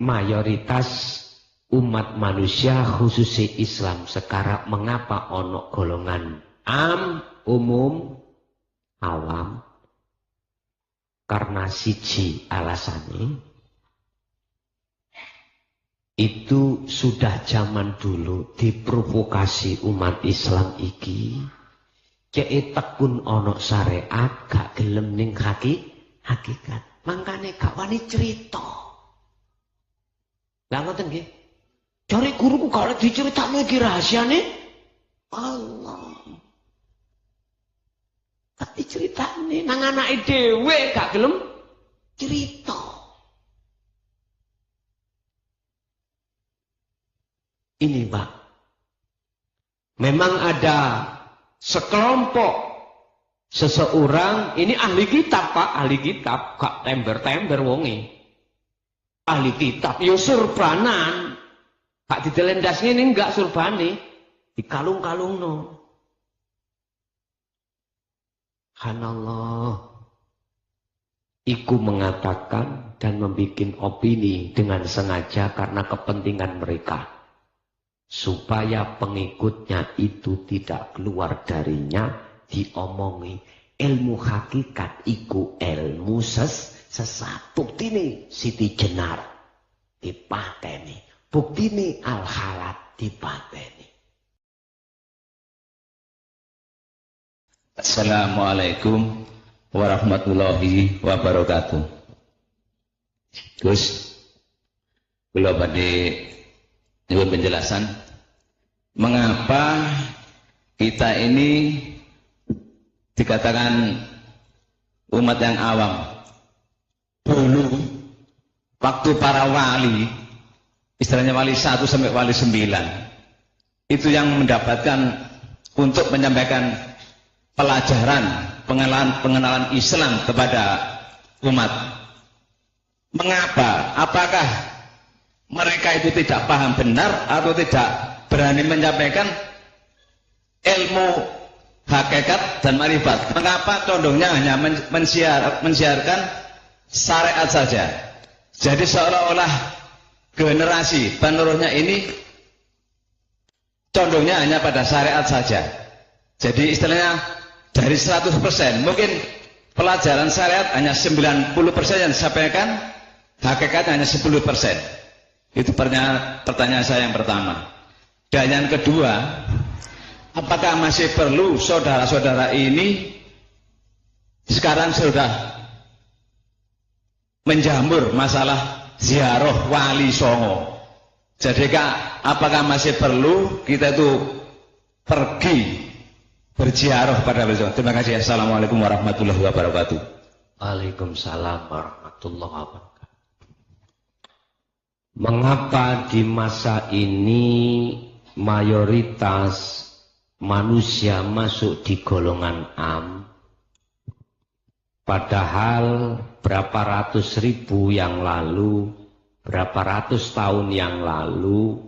mayoritas umat manusia khususnya Islam sekarang mengapa ono golongan umum, awam? Karena siji alasannya itu sudah zaman dulu diprovokasi umat Islam iki cek tekun ono syariat gak gelem ning hakikat mangkane gak wani cerita. Lah ngoten nggih. Jare guruku gak diceritakno iki rahasiane Allah. Gak diceritakne nang anake dhewe gak gelem cerita. Ini Pak, memang ada sekelompok seseorang, ini ahli kitab Pak, ahli kitab, gak tember-tember wonge. Ahli kitab, ya surbanan. Gak ditelendas ini enggak surbane, dikalung-kalung no. Subhanallah. Iku mengatakan dan membuat opini dengan sengaja karena kepentingan mereka. Supaya pengikutnya itu tidak keluar darinya diomongi. Ilmu hakikat iku ilmu sesat. Bukti ini Siti Jenar dipateni. Bukti ini Al-Halat dipateni. Assalamualaikum warahmatullahi wabarakatuh. Gus, kula badhe nyuwun penjelasan mengapa kita ini dikatakan umat yang awam. Dulu waktu para wali, istilahnya wali 1 sampai wali 9, itu yang mendapatkan untuk menyampaikan pelajaran, pengenalan Islam kepada umat. Mengapa? Apakah mereka itu tidak paham benar atau tidak berani menyampaikan ilmu hakikat dan marifat? Mengapa condongnya hanya mensiarkan syariat saja? Jadi seolah-olah generasi penerusnya ini condongnya hanya pada syariat saja. Jadi istilahnya dari 100% mungkin pelajaran syariat hanya 90% yang disampaikan, hakikat hanya 10%. Itu pertanyaan saya yang pertama. Dan yang kedua, apakah masih perlu saudara-saudara ini sekarang sudah menjamur masalah ziarah wali songo? Jadi apakah masih perlu kita itu pergi berziarah pada wali songo? Terima kasih. Assalamualaikum warahmatullahi wabarakatuh. Waalaikumsalam warahmatullahi wabarakatuh. Mengapa di masa ini mayoritas manusia masuk di golongan am? Padahal berapa ratus ribu yang lalu, berapa ratus tahun yang lalu,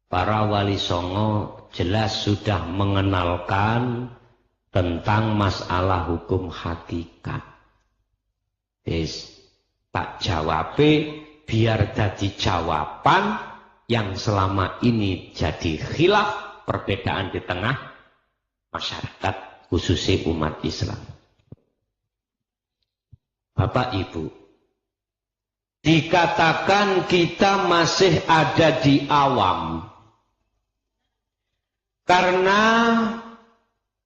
para wali songo jelas sudah mengenalkan tentang masalah hukum hakikat. Tak jawabe biar jadi jawaban yang selama ini jadi khilaf, perbedaan di tengah masyarakat khususnya umat Islam. Bapak Ibu, dikatakan kita masih ada di awam karena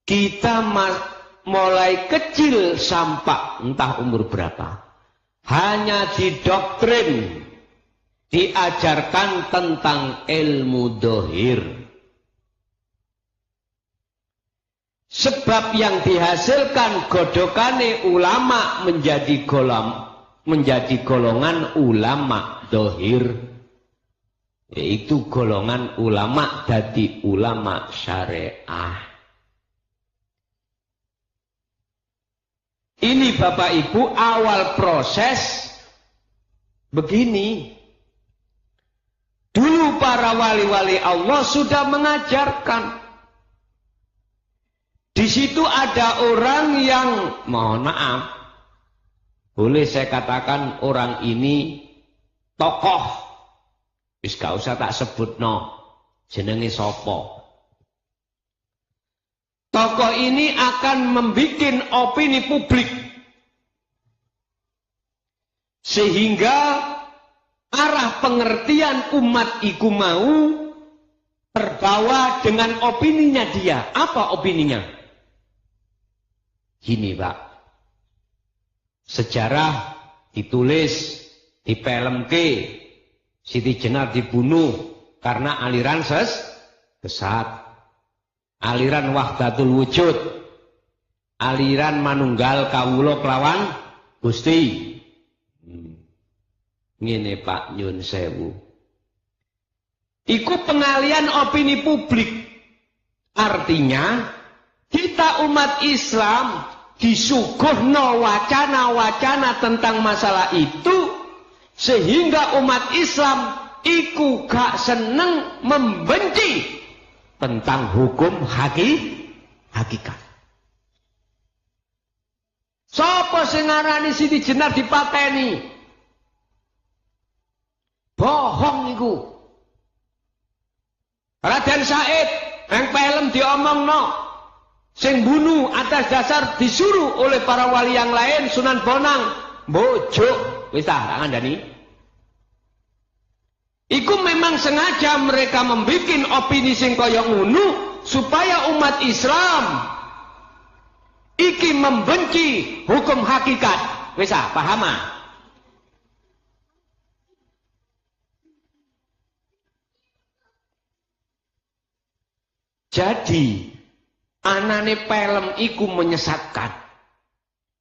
kita mulai kecil sampai entah umur berapa hanya didoktrin, diajarkan tentang ilmu dohir. Sebab yang dihasilkan godokane ulama menjadi golongan ulama dohir, yaitu golongan ulama dadi ulama syariah. Ini Bapak Ibu awal proses begini. Dulu para wali-wali Allah sudah mengajarkan. Di situ ada orang yang, mohon maaf, boleh saya katakan orang ini tokoh. Wis gak usah tak sebutno jenenge sapa. Tokoh ini akan membuat opini publik sehingga arah pengertian umat iku mau terbawa dengan opininya dia. Apa opininya? Gini Pak, sejarah ditulis, dipelemke, Siti Jenar dibunuh karena aliran sesat. Aliran wahdatul wujud, aliran manunggal kawula kelawan Gusti. Ngene Pak nyun sewu. Iku pengalian opini publik. Artinya kita umat Islam disuguhno wacana-wacana tentang masalah itu sehingga umat Islam iku gak seneng, membenci tentang hukum hakikat. Sapa sing ngarani Siti Jenar dipateni? Bohong iku. Raden Said yang pelem diomongno, sing bunuh atas dasar disuruh oleh para wali yang lain, Sunan Bonang, bojo, wis tak ngandani. Iku memang sengaja mereka membuat opini sing kaya ngono supaya umat Islam iki membenci hukum hakikat. Wis paham? Jadi anane pelem iku menyesatkan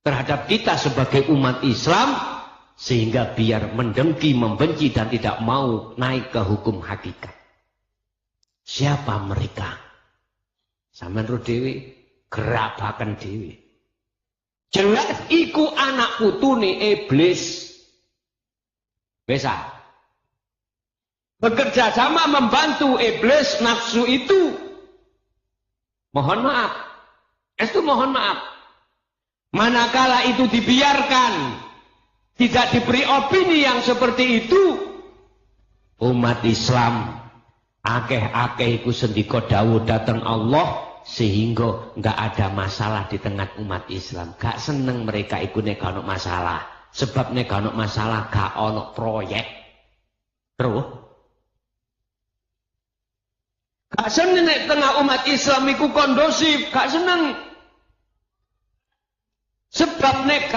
terhadap kita sebagai umat Islam sehingga biar mendengki, membenci dan tidak mau naik ke hukum hakikat. Siapa mereka? Sampeyan ro dhewe, gerabaken dhewe. Jelas iku anak putune iblis. Wis bekerja sama membantu iblis nafsu itu. Mohon maaf. Itu mohon maaf. Manakala itu dibiarkan, tidak diberi opini yang seperti itu, umat Islam akeh-akeh iku sendika dawuh dateng Allah sehingga enggak ada masalah di tengah umat Islam. Gak seneng mereka iku nek gak ono masalah. Sebab nek gak ono masalah gak ono proyek. Terus gak seneng nek tengah umat Islam iku kondusif, gak seneng. Sebab nek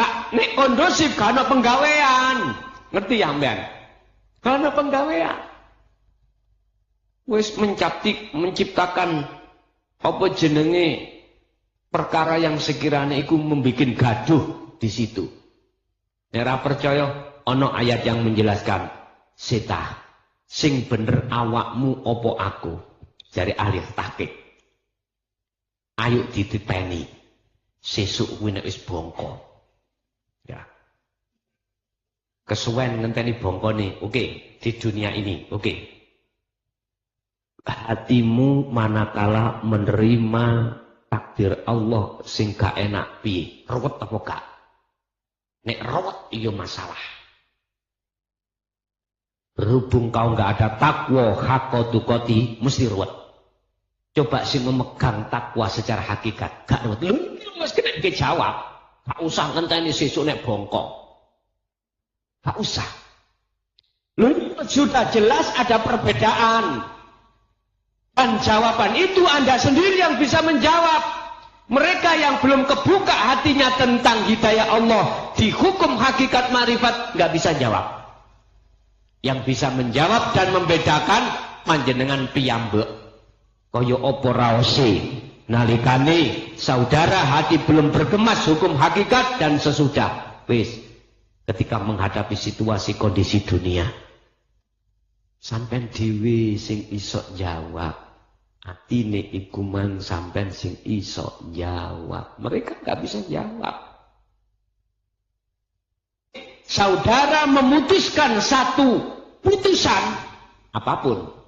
kondusif gak ada penggawean. Ngerti ya mbean? Gak ada penggawean. Wis menciptakan apa jenenge perkara yang sekiranya iku membuat gaduh di situ. Nek ora percaya ana ayat yang menjelaskan, "Seta, sing bener awakmu opo aku?" Dari ahli tahqiq. Ayo dititeni. Sesuk kuwi nek wis bongko. Ya. Kesuwen ngenteni bongkone. Oke, di dunia ini. Oke. Hatimu manakala menerima takdir Allah sing gak enak piye? Ruwet apa gak? Nek ruwet iya masalah. Berhubung kau gak ada takwa haqqatukoti mesti ruwet. Coba sih memegang takwa secara hakikat. Gak ruwet. Lu mesti kena dijawab. Gak usah ngenteni sesuk nek bongkok. Gak usah. Lu sudah jelas ada perbedaan. Dan jawaban itu Anda sendiri yang bisa menjawab. Mereka yang belum kebuka hatinya tentang hidayah Allah di hukum hakikat marifat nggak bisa jawab. Yang bisa menjawab dan membedakan panjenengan piyambek. Kaya apa raose nalikane saudara hati belum bergemas hukum hakikat dan sesudah wis ketika menghadapi situasi kondisi dunia sampean dhewe sing iso jawab atine iku mang sampean sing iso jawab mereka nggak bisa jawab. Saudara memutuskan satu putusan apapun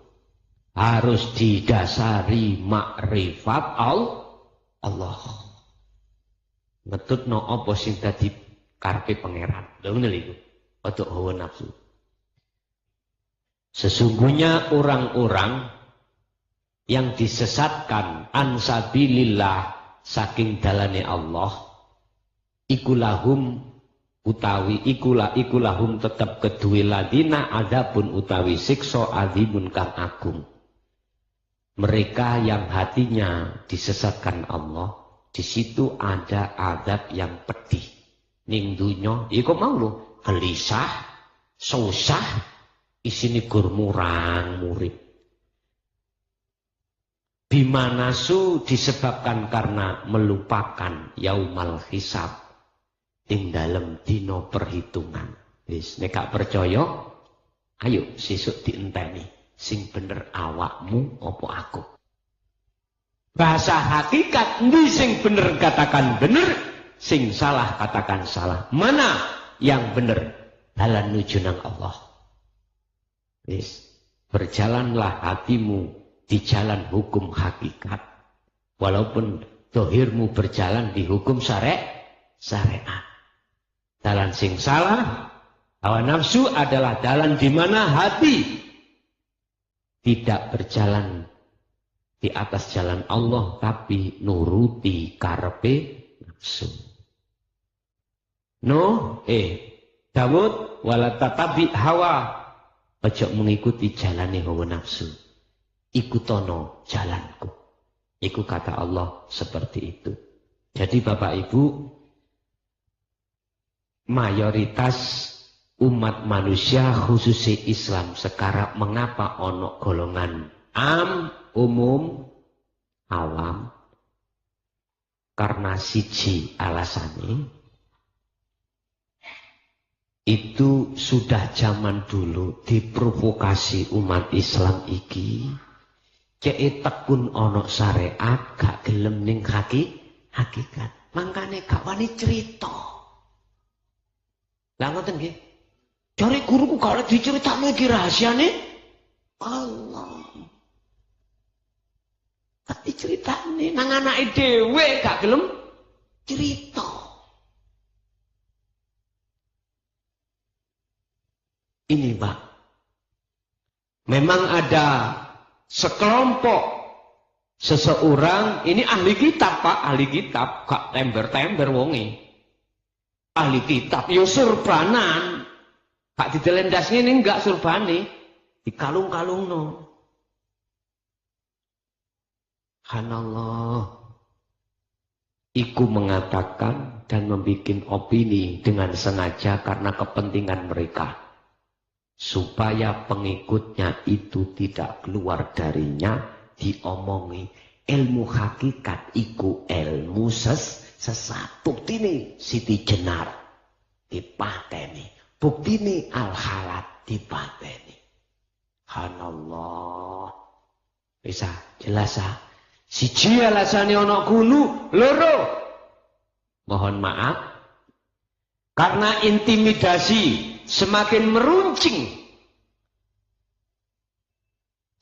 harus didasari makrifat Allah. Ngetutno apa sing dadi karepe pangeran. Lha ngene lho iku. Ojo hawa nafsu. Sesungguhnya orang-orang yang disesatkan ansabilillah saking dalane Allah ikulahum tetap kedue ladina adapun utawi siksa azimun kang agung. Mereka yang hatinya disesatkan Allah, di situ ada azab yang pedih. Ning dunya iku mau lho gelisah, susah, isini gur murang murid. Bimanasu disebabkan karena melupakan yaumal hisab ing dalem dina perhitungan. Wis nek gak percaya, ayo sesuk dienteni sing bener awakmu apa aku. Bahasa hakikat ndi sing bener katakan bener, sing salah katakan salah. Mana yang bener? Dalan nuju nang Allah. Wis, berjalanlah hatimu di jalan hukum hakikat. Walaupun dohirmu berjalan di hukum syariat. Dalan sing salah, hawa nafsu adalah dalan di mana hati tidak berjalan di atas jalan Allah, tapi nuruti karepe nafsu. Dawud wala tatabi hawa. Ojo mengikuti jalane hawa nafsu. Ikutono jalanku. Iku kata Allah seperti itu. Jadi Bapak Ibu, mayoritas umat manusia khususnya Islam sekarang mengapa ono golongan umum, awam? Karena siji alasannya itu sudah zaman dulu diprovokasi umat Islam iki cek tekun ono syariat gak gelem ning hakikat mangkane gak wani cerita. Lah ngoten nggih. Jare guruku gak oleh diceritakno iki rahasiane Allah. Tak diceritakne nang anake dhewe gak gelem cerita. Ini Pak, memang ada sekelompok seseorang, ini ahli kitab Pak, ahli kitab, gak tember-tember wonge. Ahli kitab, ya surbanan, gak ditelendas ini enggak surbane, dikalung-kalung no. Subhanallah. Iku mengatakan dan membuat opini dengan sengaja karena kepentingan mereka. Supaya pengikutnya itu tidak keluar darinya diomongi ilmu hakikat iku ilmu sesat. Buktine Siti Jenar dipateni, buktine Al-Halat dipateni. Subhanallah. Bisa jelas siji alasane ana gunu, loro mohon maaf karena intimidasi semakin meruncing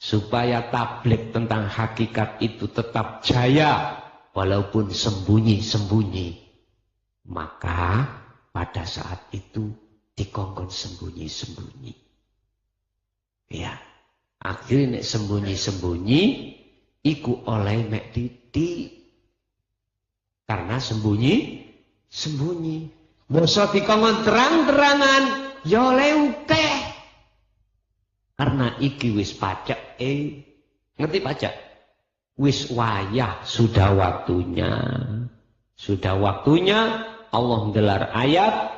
supaya tablik tentang hakikat itu tetap jaya walaupun sembunyi-sembunyi, maka pada saat itu dikongkon sembunyi-sembunyi. Ya, akhirnya nek sembunyi-sembunyi iku oleh mek titik karena sembunyi-sembunyi. Bosok dikongkon terang-terangan ya leuke. Karena iki wis pacek ngerti pacek? Wis wayah, sudah waktunya. Sudah waktunya Allah menggelar ayat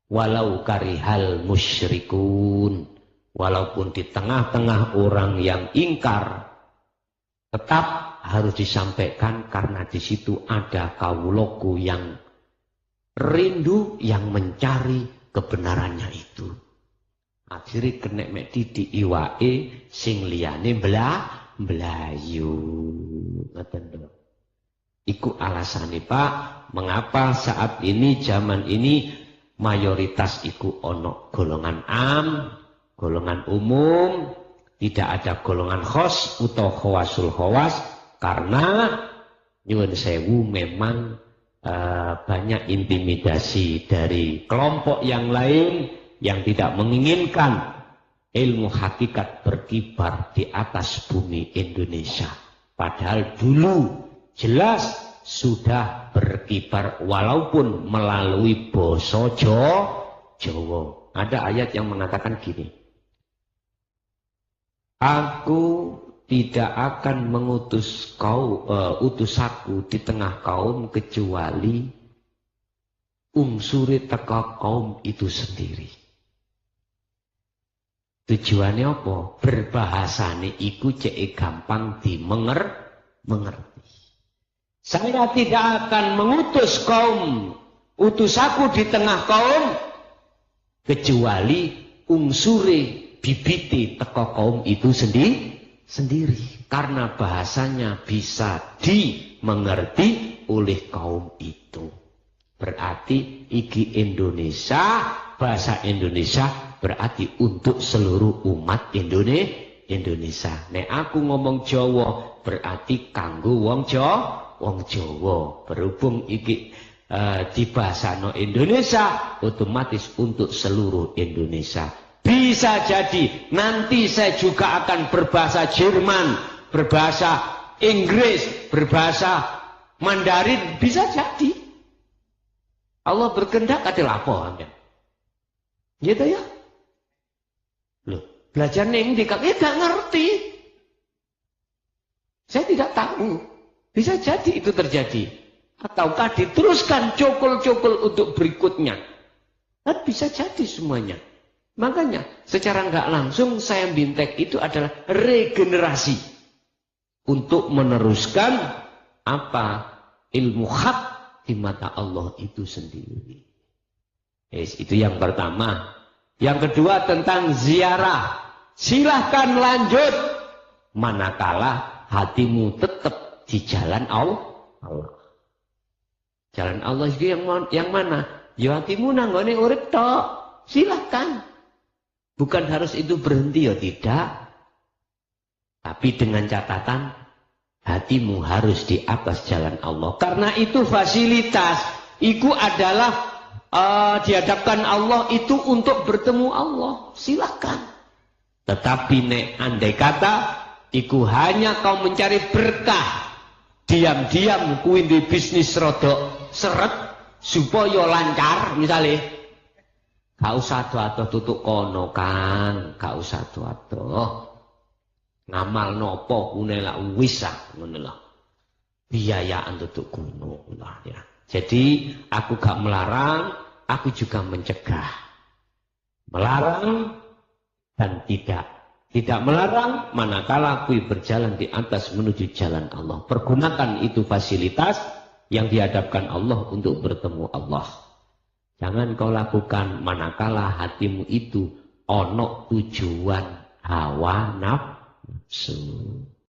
walau karihal musyrikun. Walaupun di tengah-tengah orang yang ingkar tetap harus disampaikan karena di situ ada kawuloku yang rindu yang mencari kebenarannya itu. Akhirnya kena mek titik iwake sing liyane mblayu. Ngoten lho. Iku alasane Pak, mengapa saat ini zaman ini mayoritas iku ono golongan golongan umum, tidak ada golongan khos atau khawasul khawas karena nyuwun sewu memang banyak intimidasi dari kelompok yang lain yang tidak menginginkan ilmu hakikat berkibar di atas bumi Indonesia. Padahal dulu jelas sudah berkibar walaupun melalui basa Jawa. Ada ayat yang mengatakan gini. Aku tidak akan mengutus utusaku di tengah kaum kecuali unsuri teka kaum itu sendiri. Tujuannya apa? Berbahasane iku cek gampang dimengerti. Saya tidak akan mengutus utusaku di tengah kaum kecuali unsuri bibiti teka kaum itu sendiri. Karena bahasanya bisa dimengerti oleh kaum itu. Berarti iki Indonesia, bahasa Indonesia berarti untuk seluruh umat Indonesia. Nek aku ngomong Jawa berarti kanggo wong Jawa. Berhubung iki di bahasa Indonesia otomatis untuk seluruh Indonesia. Bisa jadi nanti saya juga akan berbahasa Jerman, berbahasa Inggris, berbahasa Mandarin, bisa jadi. Allah berkehendak adalah apa? Gitu ya? Loh, belajar neng dikak, ya gak ngerti. Saya tidak tahu. Bisa jadi itu terjadi. Ataukah diteruskan cokol-cokol untuk berikutnya. Kan bisa jadi semuanya. Makanya secara nggak langsung saya bintek itu adalah regenerasi untuk meneruskan apa ilmu hak di mata Allah itu sendiri. Itu yang pertama. Yang kedua tentang ziarah. Silahkan lanjut manakala hatimu tetap di jalan Allah. Jalan Allah itu yang mana? Ya hatimu nanggone urip tok. Silahkan. Bukan harus itu berhenti ya tidak. Tapi dengan catatan hatimu harus di atas jalan Allah. Karena itu fasilitas. Itu adalah dihadapkan Allah itu untuk bertemu Allah. Silahkan. Tetapi nek andai kata iku hanya kau mencari berkah. Diam-diam kuwi di bisnis rodok seret supaya lancar misalnya. Gak usah ado-ado tutuk kono Kang, gak usah ado-ado. Ngamal nopo kune lak wis ngono lho. Biayaan tutuk kuno lah ya. Jadi aku gak melarang, aku juga mencegah. Melarang dan tidak melarang manakala aku berjalan di atas menuju jalan Allah. Pergunakan itu fasilitas yang dihadapkan Allah untuk bertemu Allah. Jangan kau lakukan manakala hatimu itu ono tujuan hawa nafsu.